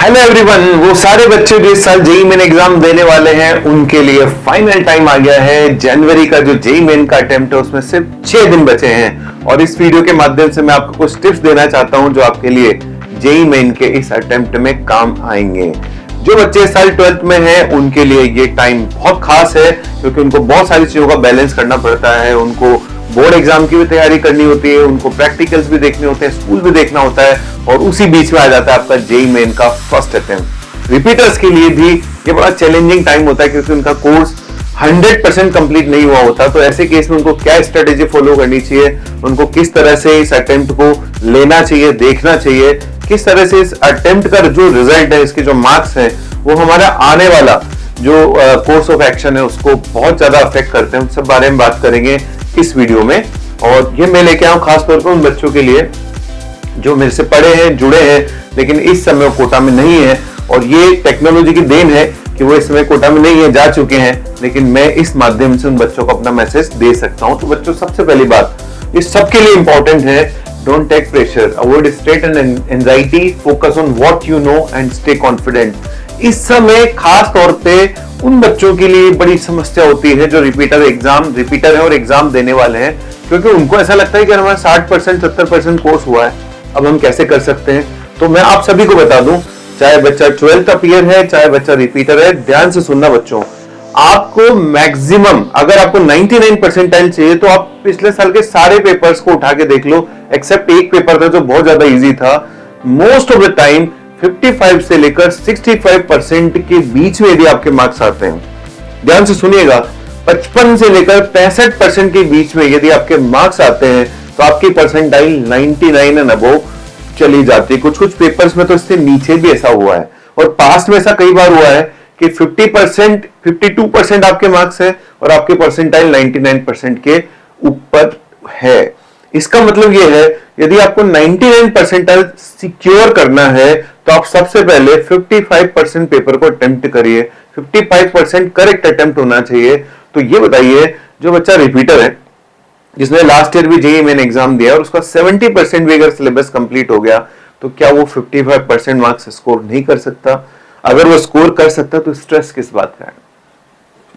Hello everyone. वो सारे बच्चे जो इस साल जेई मेन एग्जाम देने वाले हैं उनके लिए फाइनल टाइम आ गया है। जनवरी का जो जेई मेन का अटेम्प्ट है उसमें सिर्फ 6 दिन बचे हैं और इस वीडियो के माध्यम से मैं आपको कुछ टिप्स देना चाहता हूं जो आपके लिए जेई मेन के इस अटेम्प्ट में काम आएंगे। जो बच्चे इस साल 12th में हैं उनके लिए ये टाइम बहुत खास है क्योंकि उनको बहुत सारी चीजों का बैलेंस करना पड़ता है। उनको बोर्ड एग्जाम की भी तैयारी करनी होती है, उनको प्रैक्टिकल्स भी देखने होते हैं, स्कूल भी देखना होता है और उसी बीच में आ जाता है आपका जेई मेन का फर्स्ट अटेम्प्ट। रिपीटर्स के लिए भी ये बड़ा चैलेंजिंग टाइम होता है क्योंकि उनका कोर्स 100% कंप्लीट नहीं हुआ होता। तो ऐसे केस में उनको क्या स्ट्रेटेजी फॉलो करनी चाहिए, उनको किस तरह से इस अटेम्प्ट को लेना चाहिए, देखना चाहिए, किस तरह से इस अटेम्प्ट का जो रिजल्ट है, इसके जो मार्क्स हैं वो हमारा आने वाला जो कोर्स ऑफ एक्शन है उसको बहुत ज्यादा अफेक्ट करते हैं, उन सब बारे में बात करेंगे इस वीडियो में। और ये मैं लेके आऊं खास तौर पर उन बच्चों के लिए जो मेरे से पढ़े हैं, जुड़े हैं, लेकिन इस समय कोटा में नहीं है। और ये टेक्नोलॉजी की देन है कि वो इस समय कोटा में नहीं है, जा चुके हैं, लेकिन मैं इस माध्यम से उन बच्चों को अपना मैसेज दे सकता हूं। तो बच्चों, सबसे पहली बात ये सबके लिए इंपॉर्टेंट है, don't take pressure, avoid stress and anxiety, focus on what you know and stay confident. इस समय खास तौर पे उन बच्चों के लिए बड़ी समस्या होती है जो रिपीटर है और एग्जाम देने वाले हैं, क्योंकि उनको ऐसा लगता है कि हमारा 60% 70% कोर्स हुआ है, अब हम कैसे कर सकते हैं। तो मैं आप सभी को बता दूं, चाहे बच्चा 12th ईयर है, चाहे बच्चा रिपीटर है, ध्यान से सुनना बच्चों। आपको मैक्सिमम अगर आपको 99 परसेंटाइल चाहिए तो आप पिछले साल के सारे पेपर्स को उठा के देख लो, एक्सेप्ट एक पेपर था जो बहुत ज्यादा इजी था। मोस्ट ऑफ द टाइम 55 से लेकर 65% के बीच में यदि आपके मार्क्स आते हैं, ध्यान से सुनिएगा, 55 से लेकर 65% के बीच में यदि आपके मार्क्स आते हैं तो आपकी परसेंटाइल 99 एंड अबव चली जाती है। कुछ कुछ पेपर्स में तो इससे नीचे भी ऐसा हुआ है और पास्ट में ऐसा कई बार हुआ है कि 50% 52% आपके मार्क्स है और आपके परसेंटाइल 99% के ऊपर है। इसका मतलब यह है यदि आपको 99 परसेंटाइल सिक्योर करना है तो आप सबसे पहले 55% पेपर को अटेम्प्ट करिए, 55% करेक्ट अटेम्प्ट होना चाहिए। तो ये बताइए, जो बच्चा रिपीटर है जिसने लास्ट ईयर भी जेईई मेन एग्जाम दिया और उसका 70% भी अगर सिलेबस कंप्लीट हो गया तो क्या वो 55% मार्क्स स्कोर नहीं कर सकता? अगर वो स्कोर कर सकता तो स्ट्रेस किस बात का है?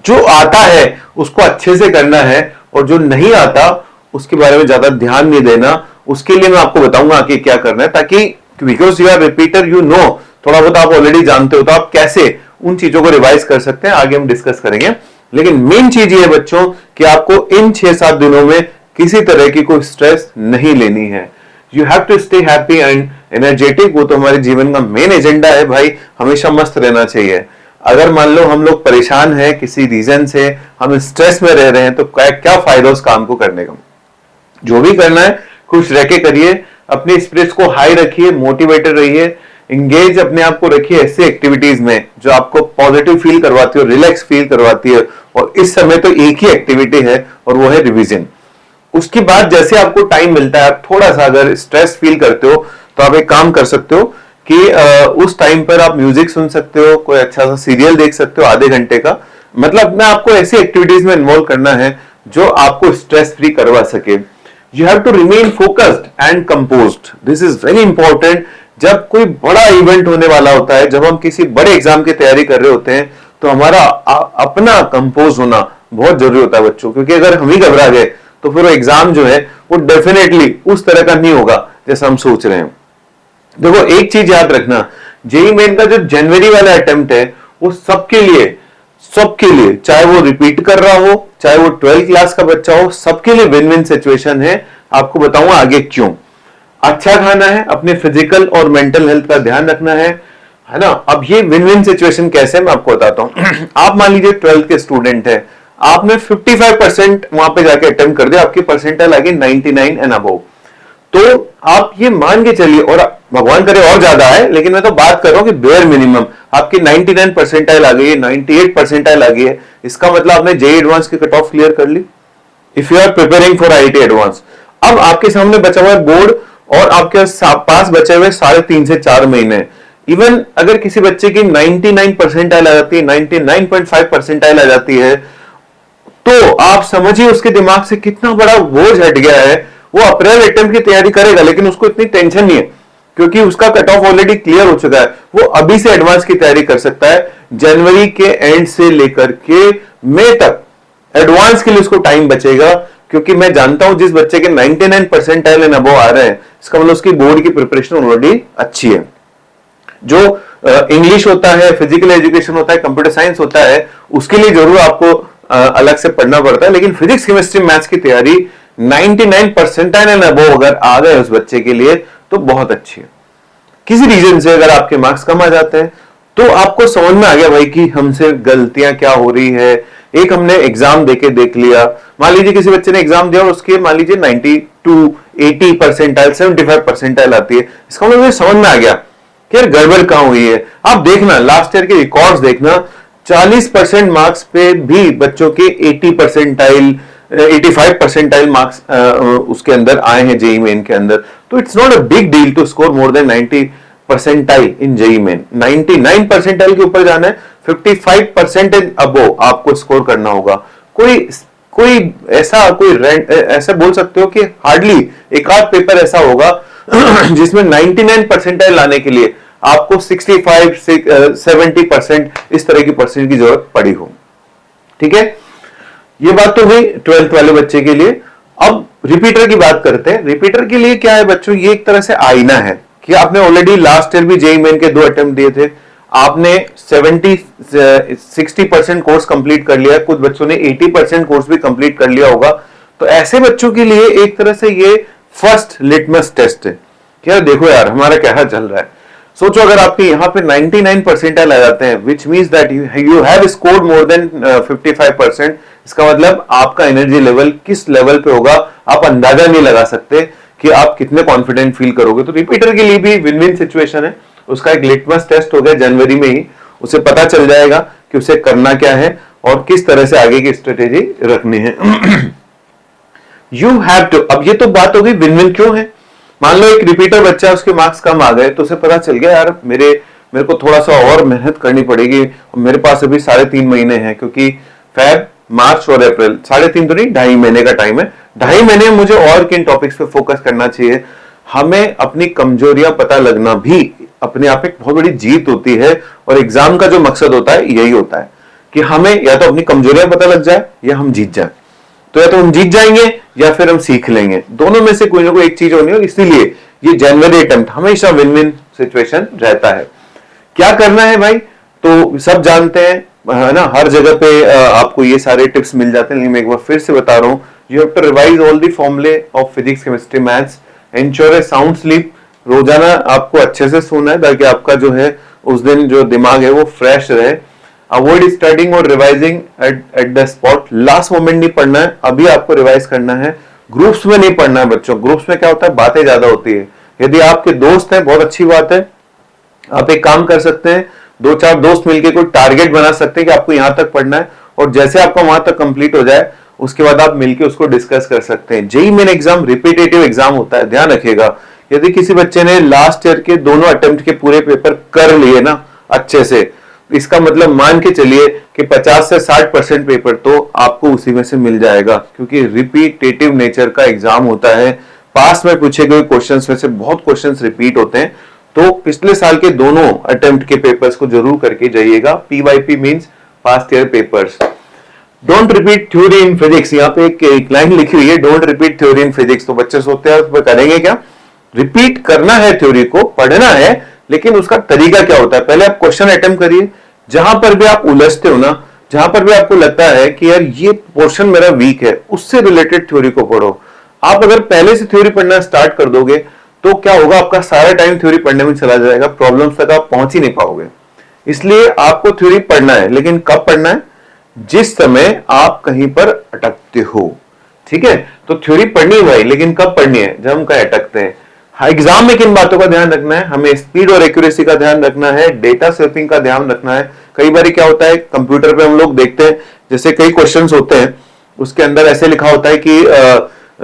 जो आता है उसको अच्छे से करना है और जो नहीं आता उसके बारे में ज्यादा ध्यान नहीं देना। उसके लिए मैं आपको बताऊंगा कि क्या करना है, ताकि because you are repeater, you know, थोड़ा बहुत आप ऑलरेडी जानते हो, तो आप कैसे उन चीजों को रिवाइज कर सकते हैं आगे हम डिस्कस करेंगे। लेकिन मेन चीज ये है बच्चों कि आपको इन 6-7 दिनों में किसी तरह की कोई स्ट्रेस नहीं लेनी है। You have to stay happy and energetic. वो तो हमारे जीवन का मेन एजेंडा है भाई, हमेशा मस्त रहना चाहिए। अगर मान लो हम लोग परेशान हैं किसी रीजन से, हम स्ट्रेस में रह रहे हैं, तो क्या फायदा उस काम को करने का? जो भी करना है खुश रह के करिए, अपने स्पिरिट्स को हाई रखिए, मोटिवेटेड रहिए, इंगेज अपने आप को रखिए ऐसी एक्टिविटीज में जो आपको पॉजिटिव फील करवाती है, रिलैक्स फील करवाती है। और इस समय तो एक ही एक्टिविटी है और वो है रिवीजन। उसके बाद जैसे आपको टाइम मिलता है, आप थोड़ा सा अगर स्ट्रेस फील करते हो तो आप एक काम कर सकते हो कि उस टाइम पर आप म्यूजिक सुन सकते हो, कोई अच्छा सा सीरियल देख सकते हो आधे घंटे का। मतलब अपने आपको ऐसी एक्टिविटीज में इन्वॉल्व करना है जो आपको स्ट्रेस फ्री करवा सके। You have to remain focused and composed. This is very important. जब कोई बड़ा इवेंट होने वाला होता है, जब हम किसी बड़े एग्जाम की तैयारी कर रहे होते हैं, तो हमारा अपना कंपोज होना बहुत जरूरी होता है बच्चों, क्योंकि अगर हम ही घबरा गए तो फिर वो एग्जाम जो है वो डेफिनेटली उस तरह का नहीं होगा जैसा हम सोच रहे हैं। देखो, एक चीज याद रखना, जेईई मेन का जो जनवरी वाला अटेम्प्ट है वो सबके लिए चाहे वो रिपीट कर रहा हो, चाहे वो 12th क्लास का बच्चा हो, सबके लिए विन विन सिचुएशन है। आपको बताऊंगा आगे क्यों। अच्छा खाना है, अपने फिजिकल और मेंटल हेल्थ का ध्यान रखना है ना। अब ये विन विन सिचुएशन कैसे, मैं आपको बताता हूं। आप मान लीजिए 12th के स्टूडेंट है, आपने 55% वहां पे जाके अटेम्प्ट कर दिया, आपकी परसेंटाइल आ गई 99 एंड अबव। तो आप ये मान के चलिए, और भगवान करे और ज्यादा है, लेकिन मैं तो बात कर रहा हूं कि बेयर मिनिमम आपकी 99 परसेंटाइल आ गई है, 98 परसेंटाइल आ गई है। इसका मतलब आपने जेईई एडवांस की कट ऑफ क्लियर कर ली if you are preparing for IIT advance. अब आपके सामने बचा हुआ है बोर्ड और आपके पास बचे हुए 3.5 से 4 महीने। इवन अगर किसी बच्चे की 99 परसेंटाइल आ जाती है, 99.5 परसेंटाइल आ जाती है, तो आप समझिए उसके दिमाग से कितना बड़ा बोझ हट गया है। वो अप्रैल अटेम्प्ट की तैयारी करेगा, लेकिन उसको इतनी टेंशन नहीं है क्योंकि उसका कट ऑफ ऑलरेडी क्लियर हो चुका है, वो अभी से एडवांस की तैयारी कर सकता है। जनवरी के एंड से लेकर के मई तक एडवांस के लिए उसको टाइम बचेगा, क्योंकि मैं जानता हूं जिस बच्चे के 99 परसेंटाइल एंड अबव आ रहे हैं, इसका मतलब उसकी बोर्ड की प्रिपरेशन ऑलरेडी अच्छी है। जो इंग्लिश होता है, फिजिकल एजुकेशन होता है, कंप्यूटर साइंस होता है, उसके लिए जरूर आपको अलग से पढ़ना पड़ता है, लेकिन फिजिक्स केमिस्ट्री मैथ्स की तैयारी 99 परसेंटाइल एंड अबव अगर आ गए उस बच्चे के लिए तो बहुत अच्छी है। किसी रीजन से अगर आपके मार्क्स कम आ जाते हैं तो आपको समझ में आ गया भाई कि हमसे गलतियां क्या हो रही है। एक हमने एग्जाम देके देख लिया, मान लीजिए किसी बच्चे ने एग्जाम दिया और उसके मान लीजिए 92 80 परसेंटाइल 75 परसेंटाइल आती है, इसका मतलब समझ में आ गया कि यार गड़बड़ कहां हुई है। आप देखना लास्ट ईयर के रिकॉर्ड्स देखना, 40% मार्क्स पे भी बच्चों के 80 परसेंटाइल 85 परसेंटाइल मार्क्स उसके अंदर आए हैं जेई मेन के अंदर। तो it's not a big deal to score more than 90 percentile in JEE Main. 99 percentile के ऊपर जाना है, 55 परसेंटेज अबो आपको स्कोर करना होगा। कोई कोई ऐसा बोल सकते हो कि हार्डली एक आध पेपर ऐसा होगा जिसमें 99 परसेंटाइल लाने के लिए आपको 65 70% इस तरह की परसेंट की जरूरत पड़ी हो। ठीक है, ये बात तो हुई 12th वाले बच्चे के लिए। अब रिपीटर की बात करते हैं। रिपीटर के लिए क्या है बच्चों, ये एक तरह से आईना है कि आपने ऑलरेडी लास्ट ईयर भी जेईई मेन के 2 अटेम्प्ट दिए थे, आपने 60% कोर्स कंप्लीट कर लिया, कुछ बच्चों ने 80% कोर्स भी कंप्लीट कर लिया होगा। तो ऐसे बच्चों के लिए एक तरह से ये फर्स्ट लिटमस टेस्ट है कि यार देखो यार हमारा क्या चल रहा है। सोचो अगर आपके यहाँ पे 99 परसेंटाइल आ जाते हैं, which means that you have scored more than 55%, इसका मतलब आपका एनर्जी लेवल किस लेवल पे होगा आप अंदाजा नहीं लगा सकते कि आप कितने कॉन्फिडेंट फील करोगे। तो रिपीटर के लिए भी विन विन सिचुएशन है। उसका एक लिटमस टेस्ट हो गया जनवरी में ही, उसे पता चल जाएगा कि उसे करना क्या है और किस तरह से आगे की स्ट्रेटेजी रखनी है। यू हैव टू, अब ये तो बात हो गई विन विन क्यों है। मान लो एक रिपीटर बच्चा, उसके मार्क्स कम आ गए तो उसे पता चल गया यार मेरे को थोड़ा सा और मेहनत करनी पड़ेगी, मेरे पास अभी 3.5 महीने हैं, क्योंकि फेब मार्च और अप्रैल 3.5 तो नहीं 2.5 महीने का टाइम है। 2.5 महीने में मुझे और किन टॉपिक्स पे फोकस करना चाहिए। हमें अपनी कमजोरियां पता लगना भी अपने आप एक बहुत बड़ी जीत होती है, और एग्जाम का जो मकसद होता है यही होता है कि हमें या तो अपनी कमजोरियां पता लग जाए या हम जीत जाए। तो या तो हम जीत जाएंगे या फिर हम सीख लेंगे, दोनों में से कोई ना कोई एक चीज होनी है। इसीलिए ये जनवरी अटेम्प्ट हमेशा विन विन सिचुएशन रहता है। क्या करना है भाई, तो सब जानते हैं है ना, हर जगह पे आपको ये सारे टिप्स मिल जाते हैं, लेकिन मैं एक बार फिर से बता रहा हूँ, you have to revise all the फॉर्मूले of physics chemistry maths, ensure a sound sleep. रोजाना आपको अच्छे से सोना है ताकि आपका जो है उस दिन जो दिमाग है वो फ्रेश रहे। अवॉइड स्टडिंग और revising at the spot, last moment नहीं पढ़ना है, अभी आपको रिवाइज करना है। ग्रुप्स में नहीं पढ़ना है बच्चों, ग्रुप्स में क्या होता है बातें ज्यादा होती है। यदि आपके दोस्त हैं बहुत अच्छी बात है, आप एक काम कर सकते हैं, 2-4 दोस्त मिलकर कोई टारगेट बना सकते हैं कि आपको यहां तक पढ़ना है, और जैसे आपका वहां तक कंप्लीट हो जाए उसके बाद आप मिलकर उसको डिस्कस कर सकते हैं। JEE main exam repetitive exam होता है, ध्यान रखिएगा। यदि किसी बच्चे ने लास्ट ईयर के दोनों अटेम्प्ट के पूरे पेपर कर लिए ना अच्छे से, इसका मतलब मान के चलिए कि 50 से 60% पेपर तो आपको उसी में से मिल जाएगा, क्योंकि रिपीटेटिव नेचर का एग्जाम होता है। पास्ट में पूछे गए क्वेश्चंस में से बहुत क्वेश्चंस रिपीट होते हैं, तो पिछले साल के दोनों अटेम्प्ट के पेपर्स को जरूर करके जाइएगा। PYP means past year papers. Don't repeat theory in physics, यहाँ पे एक लाइन लिखी हुई है, don't repeat theory in physics. तो बच्चे सोचते हैं करेंगे क्या, रिपीट करना है, थ्योरी को पढ़ना है, लेकिन उसका तरीका क्या होता है। पहले आप क्वेश्चन अटेम्प्ट करिए, जहां पर भी आप उलझते हो ना, जहां पर भी आपको लगता है कि यार ये पोर्शन मेरा वीक है, उससे रिलेटेड थ्योरी को पढ़ो। आप अगर पहले से थ्योरी पढ़ना स्टार्ट कर दोगे तो क्या होगा, आपका सारा टाइम थ्योरी पढ़ने में चला जाएगा, प्रॉब्लम्स तक आप पहुंच ही नहीं पाओगे। इसलिए आपको थ्योरी पढ़ना है, लेकिन कब पढ़ना है, जिस समय आप कहीं पर अटकते हो। ठीक है, तो थ्योरी पढ़नी है भाई, लेकिन कब पढ़नी है, जब हम कहीं अटकते हैं। एग्जाम में किन बातों का ध्यान रखना है, हमें स्पीड और एक्यूरेसी का ध्यान रखना है, डेटा स्वेपिंग का ध्यान रखना है। कई बार क्या होता है, कंप्यूटर पे हम लोग देखते हैं, जैसे कई क्वेश्चंस होते हैं उसके अंदर ऐसे लिखा होता है कि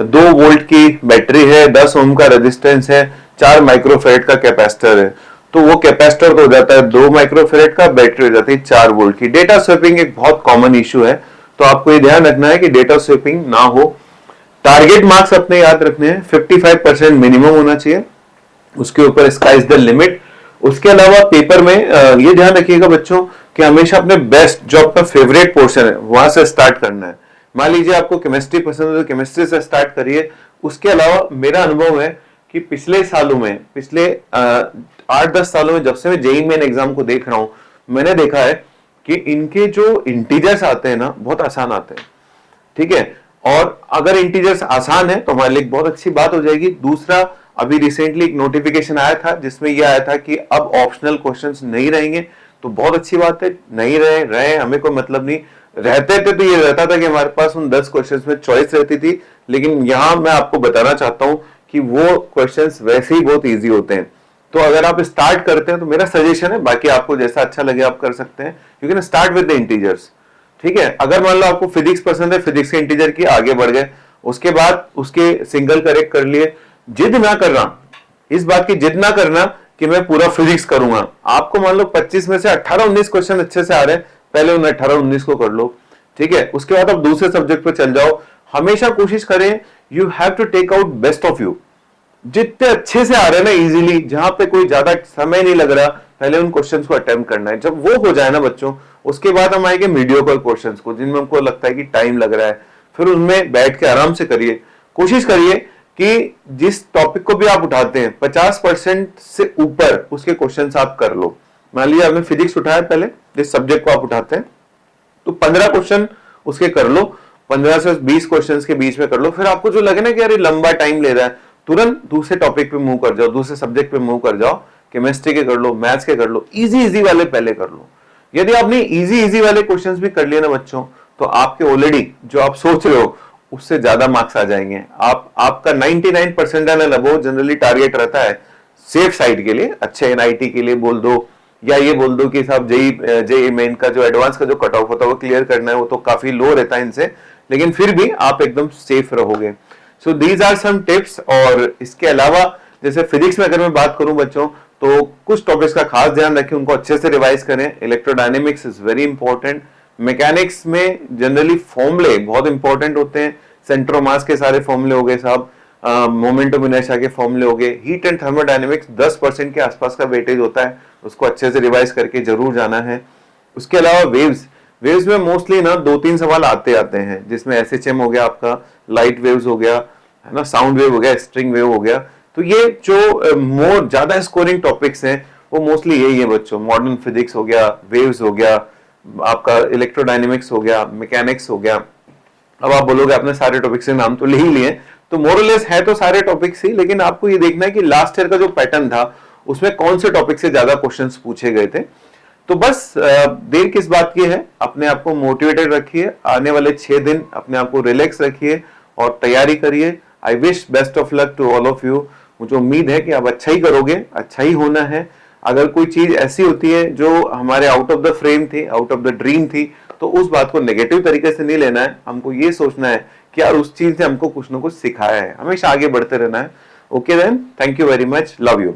2 वोल्ट की बैटरी है, 10 ओम का रेजिस्टेंस है, 4 माइक्रोफेरेड का कैपेसिटर है। तो वो कैपेसिटर तो हो जाता है 2 माइक्रोफेरेड का, बैटरी हो जाती है 4 वोल्ट की। डेटा स्वेपिंग एक बहुत कॉमन इश्यू है, तो आपको ये ध्यान रखना है कि डेटा स्वेपिंग ना हो। टारगेट मार्क्स अपने याद रखने हैं, 55% मिनिमम होना चाहिए। उसके ऊपर स्काई इज द लिमिट। उसके अलावा पेपर में ये ध्यान रखिएगा बच्चों कि हमेशा अपने बेस्ट जो अपना फेवरेट पोर्शन है वहां से स्टार्ट करना है। मान लीजिए आपको केमिस्ट्री पसंद है तो केमिस्ट्री से स्टार्ट करिए। उसके अलावा मेरा अनुभव है कि पिछले सालों में, पिछले 8-10 सालों में जब से मैं जेईई मेन एग्जाम को देख रहा हूं, मैंने देखा है कि इनके जो इंटीजर्स आते हैं ना बहुत आसान आते हैं। ठीक है, और अगर इंटीजर्स आसान है तो हमारे लिए बहुत अच्छी बात हो जाएगी। दूसरा, अभी रिसेंटली एक नोटिफिकेशन आया था जिसमें यह आया था कि अब ऑप्शनल क्वेश्चंस नहीं रहेंगे, तो बहुत अच्छी बात है। नहीं रहे हमें कोई मतलब नहीं, रहते थे तो ये रहता था कि हमारे पास उन 10 क्वेश्चंस में चॉइस रहती थी, लेकिन यहां मैं आपको बताना चाहता हूं कि वो क्वेश्चंस वैसे ही बहुत ईजी होते हैं। तो अगर आप स्टार्ट करते हैं तो मेरा सजेशन है, बाकी आपको जैसा अच्छा लगे आप कर सकते हैं, you can start with the integers. ठीक है, अगर मान लो आपको फिजिक्स पसंद है, फिजिक्स के इंटीजर की आगे बढ़ गए, उसके बाद उसके सिंगल करेक्ट कर लिए। जिद ना करना, इस बात की जिद ना करना कि मैं पूरा फिजिक्स करूंगा। आपको मान लो 25 में से 18-19 क्वेश्चन अच्छे से आ रहे हैं, पहले उन 18-19 को कर लो। ठीक है, उसके बाद आप दूसरे सब्जेक्ट पर चल जाओ। हमेशा कोशिश करें, you have to take out best of you. जितने अच्छे से आ रहे हैं ना इजीली, जहां पे कोई ज्यादा समय नहीं लग रहा, पहले उन क्वेश्चंस को अटेम्प्ट करना है। जब वो हो जाए ना बच्चों, उसके बाद हम आएंगे मीडियोकर क्वेश्चंस को, जिनमें हमको लगता है कि टाइम लग रहा है। फिर उनमें बैठ के आराम से करिए। कोशिश करिए कि जिस टॉपिक को भी आप उठाते हैं 50% से ऊपर उसके क्वेश्चन आप कर लो। मान लीजिए आपने फिजिक्स उठाया, पहले जिस सब्जेक्ट को आप उठाते हैं तो 15 क्वेश्चन उसके कर लो, 15 से 20 क्वेश्चन के बीच में कर लो। फिर आपको जो लगे ना कि यार लंबा टाइम ले रहा है, तुरंत दूसरे टॉपिक पे मूव कर जाओ, दूसरे सब्जेक्ट पे मूव कर जाओ। केमिस्ट्री के कर लो, मैथ्स के कर लो, इजी वाले पहले कर लो। यदि आपने इजी वाले क्वेश्चंस भी कर लिए ना बच्चों, तो आपके ऑलरेडी जो आप सोच रहे हो उससे ज्यादा मार्क्स आ जाएंगे। आपका 99 परसेंटाइल अबव जनरली टारगेट रहता है सेफ साइड के लिए, अच्छे एनआईटी के लिए बोल दो, या ये बोल दो कि साहब जेईई मेन का जो एडवांस का जो कट ऑफ होता है वो क्लियर करना है, वो तो काफी लो रहता है इनसे, लेकिन फिर भी आप एकदम सेफ रहोगे। So these are some tips. और इसके अलावा जैसे फिजिक्स में अगर मैं बात करूं बच्चों, तो कुछ टॉपिक्स का खास ध्यान रखें, उनको अच्छे से रिवाइज करें। Electrodynamics is very important. Mechanics में जनरली फॉर्मूले बहुत इंपॉर्टेंट होते हैं। सेंट्रोमास के सारे फॉर्मूले हो गए साहब, मोमेंट ऑफ इनर्शिया के फॉर्मूले हो गए। हीट एंड थर्मोडायनेमिक्स 10% के आसपास का वेटेज होता है, उसको अच्छे से रिवाइज करके जरूर जाना है। उसके अलावा वेव्स में मोस्टली ना 2-3 सवाल आते हैं, जिसमें एसएचएम हो गया, आपका लाइट वेव्स हो गया, है ना, साउंड वेव हो गया, स्ट्रिंग वेव हो गया। तो ये जो मोर ज्यादा स्कोरिंग टॉपिक्स हैं वो मोस्टली यही है बच्चों। मॉडर्न फिजिक्स हो गया, वेव्स हो गया, आपका इलेक्ट्रोडायनेमिक्स हो गया, मैकेनिक्स हो गया। अब आप बोलोगे आपने सारे टॉपिक्स के नाम तो ले ही लिए, तो मोरलेस है तो सारे टॉपिक्स ही, लेकिन आपको ये देखना है कि लास्ट ईयर का जो पैटर्न था उसमें कौन से टॉपिक से ज्यादा क्वेश्चंस पूछे गए थे। तो बस देर किस बात की है, अपने आप को मोटिवेटेड रखिए, आने वाले 6 दिन अपने आप को रिलैक्स रखिए और तैयारी करिए। I wish best of luck to all of you. मुझे उम्मीद है कि आप अच्छा ही करोगे, अच्छा ही होना है। अगर कोई चीज ऐसी होती है जो हमारे आउट ऑफ द फ्रेम थी, आउट ऑफ द ड्रीम थी, तो उस बात को नेगेटिव तरीके से नहीं लेना है। हमको ये सोचना है कि यार उस चीज से हमको कुछ ना कुछ सिखाया है, हमेशा आगे बढ़ते रहना है। Okay then, thank you very much, love you.